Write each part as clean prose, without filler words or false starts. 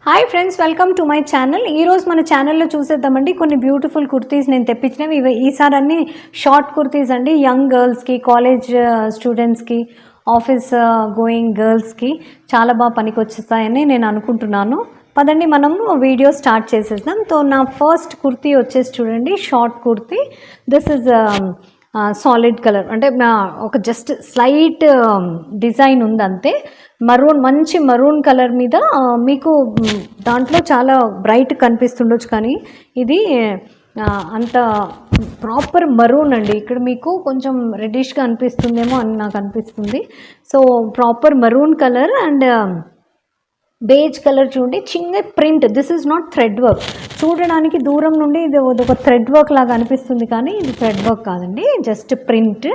Hi friends, welcome to my channel. ఈరోజు మన ఛానల్లో చూసేద్దామండి కొన్ని బ్యూటిఫుల్ కుర్తీస్ నేను తెప్పించినవి. ఈసారి అన్ని షార్ట్ కుర్తీస్ అండి. యంగ్ గర్ల్స్కి, కాలేజ్ స్టూడెంట్స్కి, ఆఫీస్ గోయింగ్ గర్ల్స్కి చాలా బాగా పనికొచ్చుతాయని నేను అనుకుంటున్నాను. పదండి మనం వీడియో స్టార్ట్ చేసేద్దాం. సో నా ఫస్ట్ కుర్తీ వచ్చేసి చూడండి, short kurti. This is solid colour, అంటే ఒక జస్ట్ స్లైట్ డిజైన్ ఉంది అంతే. మరూన్, మంచి మరూన్ కలర్ మీద మీకు దాంట్లో చాలా బ్రైట్ కనిపిస్తుండొచ్చు, కానీ ఇది అంత ప్రాపర్ మరూన్ అండి. ఇక్కడ మీకు కొంచెం రెడ్డిష్గా అనిపిస్తుందేమో అని నాకు అనిపిస్తుంది. So proper maroon colour and beige colour చూడండి, చిన్న print. This is not thread work. చూడడానికి దూరం నుండి ఇది ఒక థ్రెడ్ వర్క్ లాగా అనిపిస్తుంది, కానీ ఇది థ్రెడ్ వర్క్ కాదండి, జస్ట్ ప్రింట్.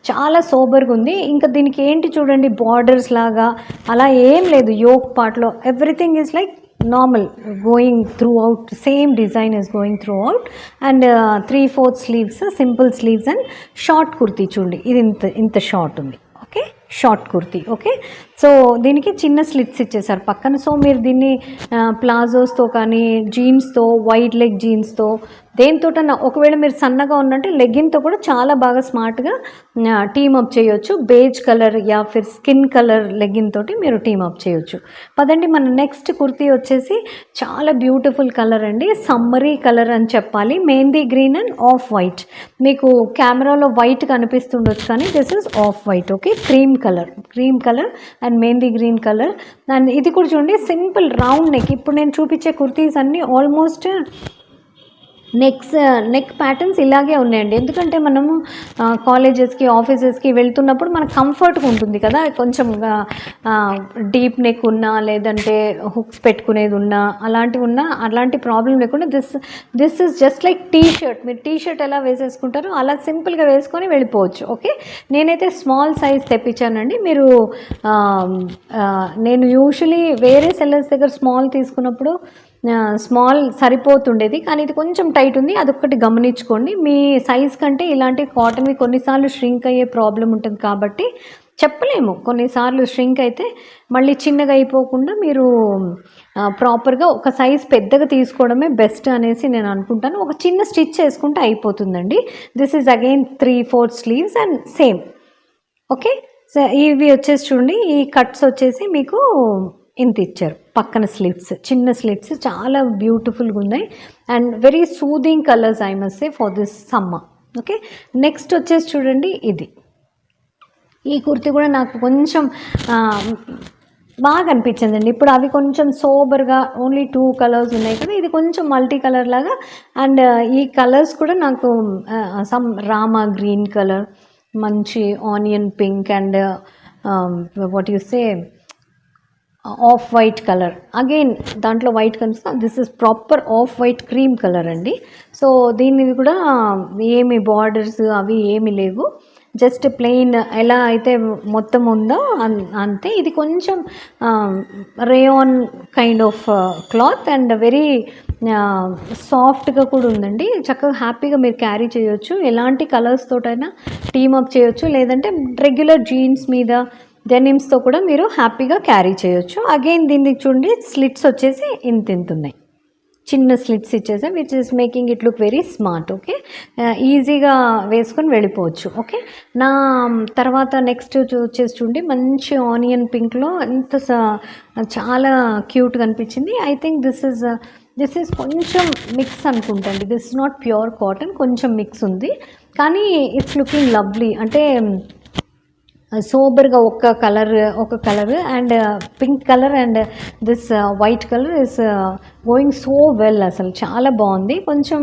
చాలా సోబర్గా ఉంది. ఇంకా దీనికి ఏంటి చూడండి, బార్డర్స్ లాగా అలా ఏం లేదు. యోక్ పార్ట్లో everything is like normal going through out, same design is going through out. And 3/4 sleeves, simple sleeves and short kurti చూడండి. ఇది ఇంత షార్ట్ ఉంది. Okay, short kurti. Okay, so దీనికి చిన్న స్లిట్స్ ఇచ్చేసారు పక్కన. సో మీరు దీన్ని ప్లాజోస్తో కానీ, జీన్స్తో, వైడ్ లెగ్ జీన్స్తో, దేనితోటన్నా, ఒకవేళ మీరు సన్నగా ఉన్నట్టే లెగ్గిన్తో కూడా చాలా బాగా స్మార్ట్గా టీమప్ చేయొచ్చు. బేజ్ కలర్ యా ఫిర్ స్కిన్ కలర్ లెగ్గిన్ తోటి మీరు టీమప్ చేయొచ్చు. పదండి, మన నెక్స్ట్ కుర్తీ వచ్చేసి చాలా బ్యూటిఫుల్ కలర్ అండి. సమ్మరీ కలర్ అని చెప్పాలి. Mehndi green and off white. మీకు కెమెరాలో వైట్ కనిపిస్తుండొచ్చు, కానీ this is off white. Okay, cream colour and mehndi green colour. And ఇది కూడా చూడండి, సింపుల్ రౌండ్ నెక్. ఇప్పుడు నేను చూపించే కుర్తీస్ అన్నీ ఆల్మోస్ట్ నెక్ ప్యాటర్న్స్ ఇలాగే ఉన్నాయండి. ఎందుకంటే మనము కాలేజెస్కి, ఆఫీసెస్కి వెళ్తున్నప్పుడు మనకు కంఫర్ట్గా ఉంటుంది కదా. కొంచెం డీప్ నెక్ ఉన్నా, లేదంటే హుక్స్ పెట్టుకునేది ఉన్నా, అలాంటివి ఉన్నా, అలాంటి ప్రాబ్లం లేకుండా this is just like T shirt. మీరు టీ షర్ట్ ఎలా వేసేసుకుంటారో అలా సింపుల్గా వేసుకొని వెళ్ళిపోవచ్చు. ఓకే, నేనైతే స్మాల్ సైజ్ తెప్పించానండి. మీరు నేను యూజువలీ వేరే సెల్లర్స్ దగ్గర స్మాల్ తీసుకున్నప్పుడు స్మాల్ సరిపోతుండేది, కానీ ఇది కొంచెం టైట్ ఉంది. అదొక్కటి గమనించుకోండి. మీ సైజ్ కంటే ఇలాంటి కాటన్వి కొన్నిసార్లు ష్రింక్ అయ్యే ప్రాబ్లం ఉంటుంది, కాబట్టి చెప్పలేము. కొన్నిసార్లు ష్రింక్ అయితే మళ్ళీ చిన్నగా అయిపోకుండా మీరు ప్రాపర్గా ఒక సైజ్ పెద్దగా తీసుకోవడమే బెస్ట్ అనేసి నేను అనుకుంటాను. ఒక చిన్న స్టిచ్ చేసుకుంటే అయిపోతుందండి. This is again 3/4 sleeves and same. Okay, so ఇవి వచ్చేసి చూడండి, ఈ కట్స్ వచ్చేసి మీకు ఇంత ఇచ్చారు. పక్కన స్లిట్స్, చిన్న స్లిట్స్, చాలా బ్యూటిఫుల్గా ఉన్నాయి and very soothing colours I must say for this summer. Okay, next వచ్చేసి చూడండి, ఈ కుర్తీ కూడా నాకు కొంచెం బాగా అనిపించిందండి. ఇప్పుడు అవి కొంచెం సోబర్గా ఓన్లీ 2 కలర్స్ ఉన్నాయి కదా, ఇది కొంచెం మల్టీ కలర్ లాగా. అండ్ ఈ కలర్స్ కూడా నాకు సమ్ రామా గ్రీన్ కలర్, మంచి onion pink and what you say off white colour. Again దాంట్లో వైట్ కనిపిస్తుంది. This is proper off white cream colour అండి. సో దీనిది కూడా ఏమి బార్డర్స్ అవి ఏమి లేవు, జస్ట్ ప్లెయిన్ ఎలా అయితే మొత్తం ఉందో అంతే. ఇది కొంచెం rayon kind of cloth and very సాఫ్ట్గా కూడా ఉందండి. చక్కగా హ్యాపీగా మీరు క్యారీ చేయొచ్చు. ఎలాంటి కలర్స్ తోటైనా టీమప్ చేయొచ్చు, లేదంటే రెగ్యులర్ జీన్స్ మీద, డెనిమ్స్తో కూడా మీరు హ్యాపీగా క్యారీ చేయొచ్చు. అగైన్ దీనికి చూడండి, స్లిట్స్ వచ్చేసి ఇంత ఉన్నాయి, చిన్న స్లిట్స్ ఇచ్చేసి, which is making it look very smart. Okay, ఈజీగా వేసుకొని వెళ్ళిపోవచ్చు. ఓకే, నా తర్వాత నెక్స్ట్ వచ్చేసి చూడండి, మంచి ఆనియన్ పింక్లో ఎంత చాలా క్యూట్గా అనిపించింది. ఐ థింక్ దిస్ ఈజ్ కొంచెం మిక్స్ అనుకుంటండి. This is not pure cotton, కొంచెం మిక్స్ ఉంది, కానీ ఇట్స్ లుకింగ్ లవ్లీ. అంటే సోబర్గా ఒక colour and pink colour and this white colour is going so well. అసలు చాలా బాగుంది. కొంచెం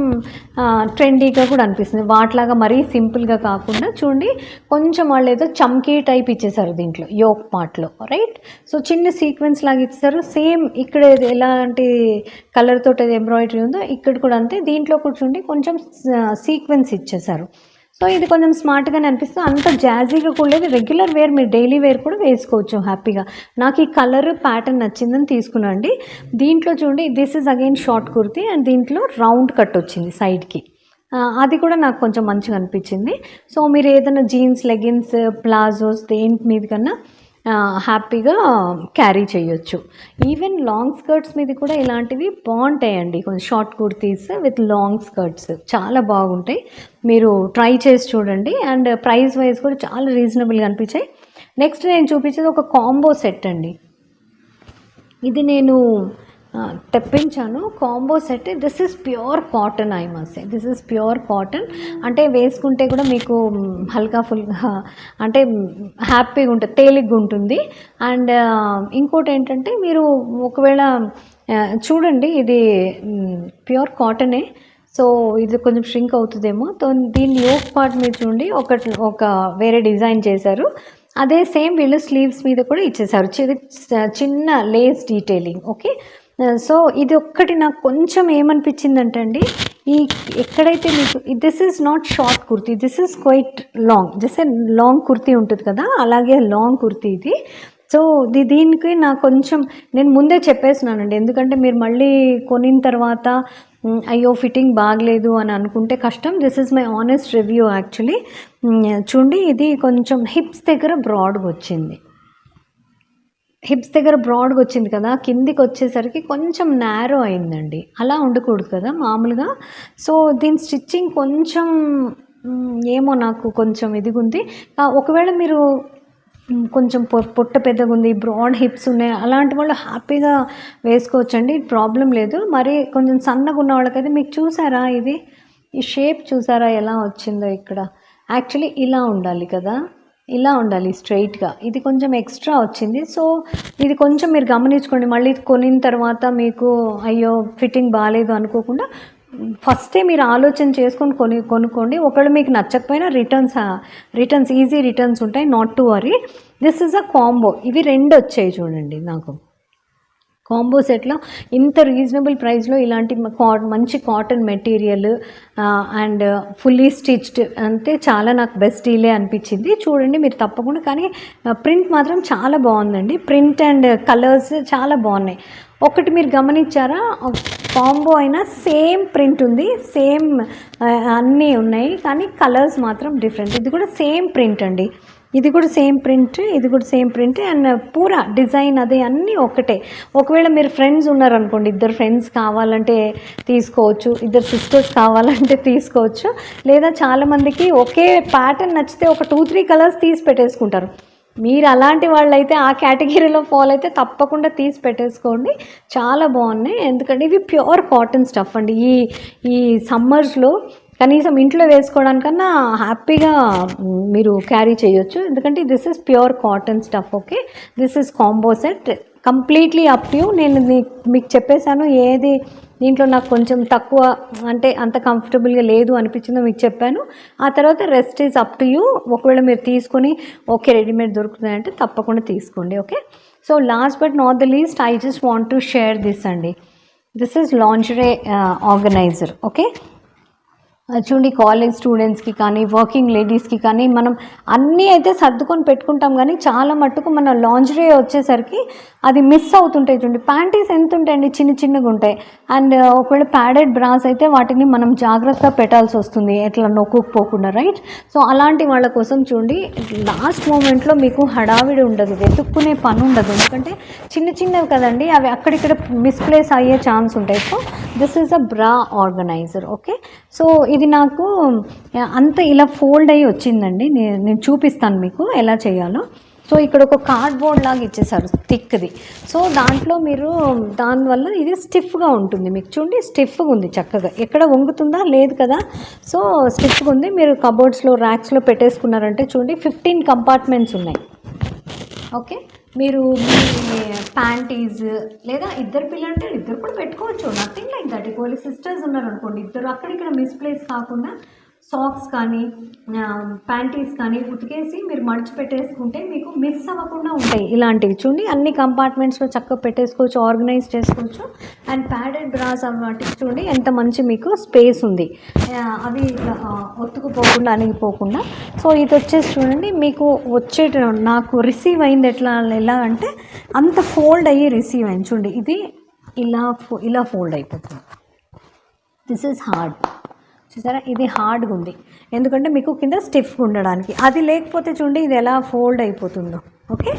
ట్రెండీగా కూడా అనిపిస్తుంది. వాటిలాగా మరీ సింపుల్గా కాకుండా చూడండి, కొంచెం వాళ్ళు ఏదో చమ్కీ టైప్ ఇచ్చేసారు దీంట్లో యోక్ పార్ట్లో, రైట్. సో చిన్న సీక్వెన్స్ లాగా ఇచ్చేసారు. సేమ్ ఇక్కడ ఎలాంటి కలర్ తోటి ఎంబ్రాయిడరీ ఉందో ఇక్కడ కూడా అంతే. దీంట్లో కూడా చూడండి, కొంచెం సీక్వెన్స్ ఇచ్చేసారు. సో ఇది కొంచెం స్మార్ట్గానే అనిపిస్తుంది. అంత జాజీగా కూడా లేదు. రెగ్యులర్ వేర్, మీరు డైలీ వేర్ కూడా వేసుకోవచ్చు హ్యాపీగా. నాకు ఈ కలర్ ప్యాటర్న్ నచ్చిందని తీసుకున్నాండి. దీంట్లో చూడండి, this is again short kurti and దీంట్లో రౌండ్ కట్ వచ్చింది సైడ్కి. అది కూడా నాకు కొంచెం మంచిగా అనిపించింది. సో మీరు ఏదైనా జీన్స్, లెగిన్స్, ప్లాజోస్ దేని మీద కన్నా హ్యాపీగా క్యారీ చేయొచ్చు. ఈవెన్ లాంగ్ స్కర్ట్స్ మీద కూడా ఇలాంటివి బాగుంటాయండి, కొంచెం short kurtis with long skirts చాలా బాగుంటాయి. మీరు ట్రై చేసి చూడండి. అండ్ ప్రైస్ వైజ్ కూడా చాలా రీజనబుల్గా అనిపించాయి. నెక్స్ట్ నేను చూపించేది ఒక కాంబో సెట్ అండి. ఇది నేను తెప్పించాను combo set. This is pure cotton, I must say this is pure cotton. అంటే వేసుకుంటే కూడా మీకు హల్కా ఫుల్గా అంటే హ్యాపీగా ఉంటుంది, తేలిగ్గా ఉంటుంది. అండ్ ఇంకోటి ఏంటంటే మీరు ఒకవేళ చూడండి, ఇది ప్యూర్ కాటనే. సో ఇది కొంచెం ష్రింక్ అవుతుందేమో. దీని యోక్ పార్ట్ మీద చూడండి ఒక వేరే డిజైన్ చేశారు. అదే సేమ్ వీళ్ళు స్లీవ్స్ మీద కూడా ఇచ్చేసారు చిన్న లేస్ డీటెయిలింగ్. ఓకే, సో ఇది ఒక్కటి నాకు కొంచెం ఏమనిపించిందంటే అండి, ఎక్కడైతే మీకు this is not short kurti, this is quite long. Just long kurti ఉంటుంది కదా, అలాగే లాంగ్ కుర్తీ ఇది. సో దీనికి నాకు కొంచెం నేను ముందే చెప్పేస్తున్నానండి, ఎందుకంటే మీరు మళ్ళీ కొనిన తర్వాత అయ్యో ఫిట్టింగ్ బాగలేదు అని అనుకుంటే కష్టం. This is my honest review actually. చూడండి, ఇది కొంచెం హిప్స్ దగ్గర బ్రాడ్గా వచ్చింది కదా, కిందికి వచ్చేసరికి కొంచెం నేరో అయిందండి. అలా ఉండకూడదు కదా మామూలుగా. సో దీని స్టిచ్చింగ్ కొంచెం ఏమో నాకు కొంచెం ఇదిగా ఉంది. ఒకవేళ మీరు కొంచెం పొట్ట పెద్దగా ఉంది, బ్రాడ్ హిప్స్ ఉన్నాయి, అలాంటి వాళ్ళు హ్యాపీగా వేసుకోవచ్చండి, ప్రాబ్లం లేదు. మరి కొంచెం సన్నగా ఉన్న వాళ్ళకైతే మీకు చూసారా, ఈ షేప్ చూసారా ఎలా వచ్చిందో. ఇక్కడ యాక్చువల్లీ ఇలా ఉండాలి కదా, ఇలా ఉండాలి స్ట్రైట్గా. ఇది కొంచెం ఎక్స్ట్రా వచ్చింది. సో ఇది కొంచెం మీరు గమనించుకోండి. మళ్ళీ కొనిన తర్వాత మీకు అయ్యో ఫిట్టింగ్ బాగాలేదు అనుకోకుండా ఫస్టే మీరు ఆలోచన చేసుకొని కొనుక్కోండి. ఒకవేళ మీకు నచ్చకపోయినా రిటర్న్స్ ఈజీ రిటర్న్స్ ఉంటాయి, not to worry. This is a combo. ఇవి 2 వచ్చాయి చూడండి నాకు కాంబో సెట్లో. ఇంత రీజనబుల్ ప్రైస్లో ఇలాంటి మంచి cotton material and fully stitched అంటే చాలా నాకు బెస్ట్ డీలే అనిపించింది. చూడండి మీరు తప్పకుండా. కానీ ప్రింట్ మాత్రం చాలా బాగుందండి, ప్రింట్ అండ్ కలర్స్ చాలా బాగున్నాయి. ఒకటి మీరు గమనించారా, కాంబో అయినా సేమ్ ప్రింట్ ఉంది, సేమ్ అన్నీ ఉన్నాయి, కానీ కలర్స్ మాత్రం డిఫరెంట్. ఇది కూడా సేమ్ ప్రింట్ అండి, ఇది కూడా సేమ్ ప్రింట్, ఇది కూడా సేమ్ ప్రింట్. అండ్ పూరా డిజైన్ అదే అన్నీ ఒకటే. ఒకవేళ మీరు ఫ్రెండ్స్ ఉన్నారనుకోండి, 2 ఫ్రెండ్స్ కావాలంటే తీసుకోవచ్చు, 2 సిస్టర్స్ కావాలంటే తీసుకోవచ్చు. లేదా చాలామందికి ఒకే ప్యాటర్న్ నచ్చితే ఒక 2-3 కలర్స్ తీసి పెట్టేసుకుంటారు. మీరు అలాంటి వాళ్ళైతే ఆ కేటగిరీలో ఫాలో అయితే తప్పకుండా తీసి పెట్టేసుకోండి, చాలా బాగున్నాయి. ఎందుకంటే ఇవి ప్యూర్ కాటన్ స్టఫ్ అండి. ఈ సమ్మర్స్లో కనీసం ఇంట్లో వేసుకోవడానికన్నా హ్యాపీగా మీరు క్యారీ చేయొచ్చు, ఎందుకంటే this is pure cotton stuff. Okay, this is combo set, completely up to you. నేను మీకు చెప్పేశాను ఏది దీంట్లో నాకు కొంచెం తక్కువ అంటే అంత కంఫర్టబుల్గా లేదు అనిపించిందో మీకు చెప్పాను. ఆ తర్వాత rest is up to you. ఒకవేళ మీరు తీసుకొని ఓకే రెడీమేడ్ దొరుకుతుందంటే తప్పకుండా తీసుకోండి. Okay, so last but not the least I just want to share this అండి. This is lingerie organiser. Okay, చూడండి, కాలేజ్ స్టూడెంట్స్కి కానీ వర్కింగ్ లేడీస్కి కానీ మనం అన్నీ అయితే సర్దుకొని పెట్టుకుంటాం, కానీ చాలా మట్టుకు మన లాంజరీ వచ్చేసరికి అది మిస్ అవుతుంటాయి. చూడండి, ప్యాంటీస్ ఎంత ఉంటాయండి, చిన్నగా ఉంటాయి. అండ్ ఒకవేళ ప్యాడెడ్ బ్రాస్ అయితే వాటిని మనం జాగ్రత్తగా పెట్టాల్సి వస్తుంది, ఎట్లా నొక్కుపోకుండా, రైట్? సో అలాంటి వాళ్ళ కోసం చూడండి, లాస్ట్ మూమెంట్లో మీకు హడావిడి ఉండదు, వెతుక్కునే పని ఉండదు, ఎందుకంటే చిన్నవి కదండి, అవి అక్కడిక్కడ మిస్ప్లేస్ అయ్యే ఛాన్స్ ఉంటాయి. సో దిస్ ఈజ్ అ బ్రా ఆర్గనైజర్. ఓకే, సో ఇది నాకు అంత ఇలా ఫోల్డ్ అయ్యి వచ్చిందండి. నేను చూపిస్తాను మీకు ఎలా చేయాలో. సో ఇక్కడ ఒక కార్డ్బోర్డ్ లాగా ఇచ్చేసారు థిక్ది. సో దాంట్లో మీరు దానివల్ల ఇది స్టిఫ్గా ఉంటుంది. మీకు చూడండి, స్టిఫ్గా ఉంది చక్కగా, ఎక్కడ వంగుతుందా లేదు కదా. సో స్టిఫ్గా ఉంది. మీరు కబోర్డ్స్లో ర్యాక్స్లో పెట్టేసుకున్నారంటే చూడండి 15 కంపార్ట్మెంట్స్ ఉన్నాయి. ఓకే, మీరు మీ ప్యాంటీస్ లేదా 2 పిల్లలు అంటే 2 కూడా పెట్టుకోవచ్చు, నథింగ్ లైక్ దట్. ఒకవేళ సిస్టర్స్ ఉన్నారనుకోండి, 2 అక్కడిక్కడ మిస్ప్లేస్ కాకుండా సాక్స్ కానీ ప్యాంటీస్ కానీ ఉతికేసి మీరు మడిచి పెట్టేసుకుంటే మీకు మిస్ అవ్వకుండా ఉంటాయి. ఇలాంటివి చూడండి, అన్ని కంపార్ట్మెంట్స్లో చక్కగా పెట్టేసుకోవచ్చు, ఆర్గనైజ్ చేసుకోవచ్చు. అండ్ ప్యాడెడ్ బ్రాస్ వాటికి చూడండి ఎంత మంచి మీకు స్పేస్ ఉంది, అవి ఒత్తుకుపోకుండా అణిగిపోకుండా. సో ఇది వచ్చేసి చూడండి, మీకు నాకు రిసీవ్ అయింది ఎలా అంటే అంత ఫోల్డ్ అయ్యి రిసీవ్ అయింది. చూడండి, ఇది ఇలా ఫోల్డ్ అయిపోతుంది. దిస్ ఈజ్ హార్డ్, చూసారా, ఇది హార్డ్గా ఉంది, ఎందుకంటే మీకు కింద స్టిఫ్గా ఉండడానికి. అది లేకపోతే చూడండి ఇది ఎలా ఫోల్డ్ అయిపోతుందో. ఓకే,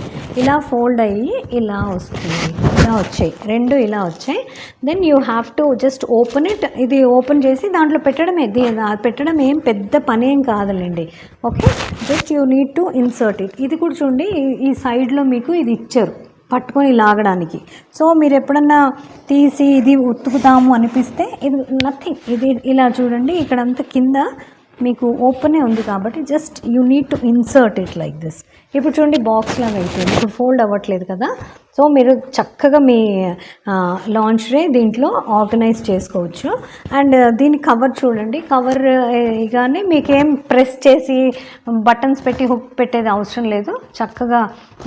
ఇలా ఫోల్డ్ అయ్యి ఇలా వస్తుంది, ఇలా వచ్చాయి, రెండు ఇలా వచ్చాయి. Then you have to just open it. ఇది ఓపెన్ చేసి దాంట్లో పెట్టడమే, పెట్టడం ఏం పెద్ద పని ఏం కాదులేండి. Okay, just you need to insert it. ఇది కూడా చూడండి, ఈ సైడ్లో మీకు ఇది ఇచ్చారు పట్టుకొని లాగడానికి. సో మీరు ఎప్పుడన్నా తీసి ఇది ఉతుకుతాము అనిపిస్తే ఇది నథింగ్, ఇది ఇలా చూడండి, ఇక్కడంతా కింద మీకు ఓపెనే ఉంది కాబట్టి just you need to insert it like this. ఇప్పుడు చూడండి బాక్స్ లాగా అయిపోయింది, ఇప్పుడు ఫోల్డ్ అవ్వట్లేదు కదా. సో మీరు చక్కగా మీ లాంచ్రే దీంట్లో ఆర్గనైజ్ చేసుకోవచ్చు. అండ్ దీని కవర్ చూడండి, కవర్ కానీ మీకేం ప్రెస్ చేసి బటన్స్ పెట్టి హుక్ పెట్టేది అవసరం లేదు, చక్కగా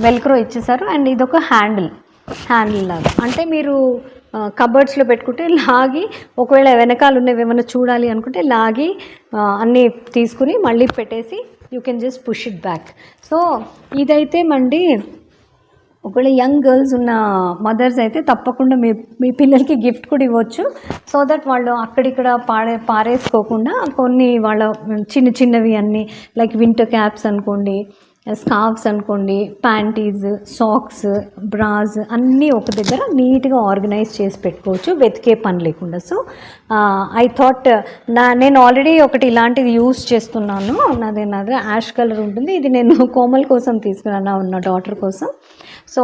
వెల్క్రో ఇచ్చేసారు. అండ్ ఇదొక హ్యాండిల్ లాగా, అంటే మీరు కబర్డ్స్లో పెట్టుకుంటే లాగి, ఒకవేళ వెనకాల ఉన్నవి ఏమైనా చూడాలి అనుకుంటే లాగి అన్నీ తీసుకుని మళ్ళీ పెట్టేసి you can just push it back. So ఇదైతే మండి ఒకవేళ యంగ్ గర్ల్స్ ఉన్న మదర్స్ అయితే తప్పకుండా మీ పిల్లలకి గిఫ్ట్ కూడా ఇవ్వచ్చు. సో దట్ వాళ్ళు అక్కడిక్కడ పారేసుకోకుండా కొన్ని వాళ్ళ చిన్నవి అన్నీ లైక్ వింటర్ క్యాప్స్ అనుకోండి, స్కార్ఫ్స్ అనుకోండి, ప్యాంటీస్, సాక్స్, బ్రాస్ అన్నీ ఒక దగ్గర నీట్గా ఆర్గనైజ్ చేసి పెట్టుకోవచ్చు, వెతికే పని లేకుండా. సో ఐ థాట్ నేను ఆల్రెడీ ఒకటి ఇలాంటిది యూస్ చేస్తున్నాను, నాది యాష్ కలర్ ఉంటుంది, ఇది నేను కోమల్ కోసం తీసుకున్నాను, నా డాటర్ కోసం. సో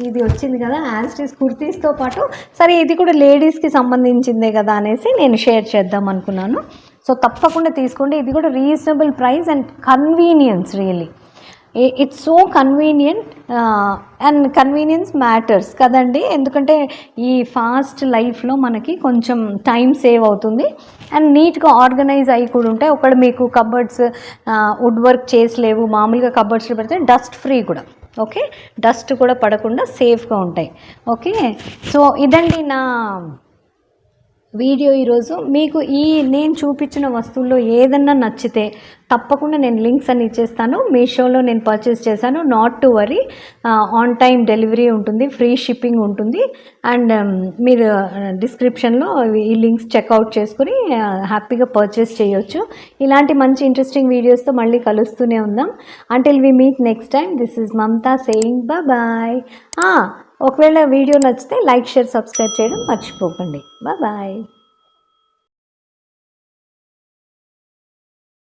ఇది వచ్చింది కదా యాస్టీస్ కుర్తీస్తో పాటు, సరే ఇది కూడా లేడీస్కి సంబంధించిందే కదా అనేసి నేను షేర్ చేద్దాం అనుకున్నాను. సో తప్పకుండా తీసుకోండి, ఇది కూడా reasonable price and convenience. Really it's so convenient and convenience matters కదండి, ఎందుకంటే ఈ ఫాస్ట్ లైఫ్లో మనకి కొంచెం టైం సేవ్ అవుతుంది అండ్ నీట్గా ఆర్గనైజ్ అయ్యి కూడా ఉంటాయి. ఒకటి మీకు కబర్డ్స్ వుడ్ వర్క్ చేసలేవు, మామూలుగా కబర్డ్స్లో పెడితే డస్ట్ ఫ్రీ కూడా, ఓకే, డస్ట్ కూడా పడకుండా సేఫ్గా ఉంటాయి. ఓకే, సో ఇదండి నా వీడియో ఈరోజు. మీకు నేను చూపించిన వస్తువుల్లో ఏదన్నా నచ్చితే తప్పకుండా నేను లింక్స్ అన్ని ఇచ్చేస్తాను. మీషోలో నేను పర్చేస్ చేశాను, not to worry, on time delivery ఉంటుంది, ఫ్రీ షిప్పింగ్ ఉంటుంది. అండ్ మీరు డిస్క్రిప్షన్లో ఈ లింక్స్ చెక్అవుట్ చేసుకుని హ్యాపీగా పర్చేస్ చేయొచ్చు. ఇలాంటి మంచి ఇంట్రెస్టింగ్ వీడియోస్తో మళ్ళీ కలుస్తూనే ఉందాం. Until we meet next time, this is Mamata saying bye. ఒకవేళ వీడియో నచ్చితే లైక్, షేర్, సబ్స్క్రైబ్ చేయడం మర్చిపోకండి. బాయ్.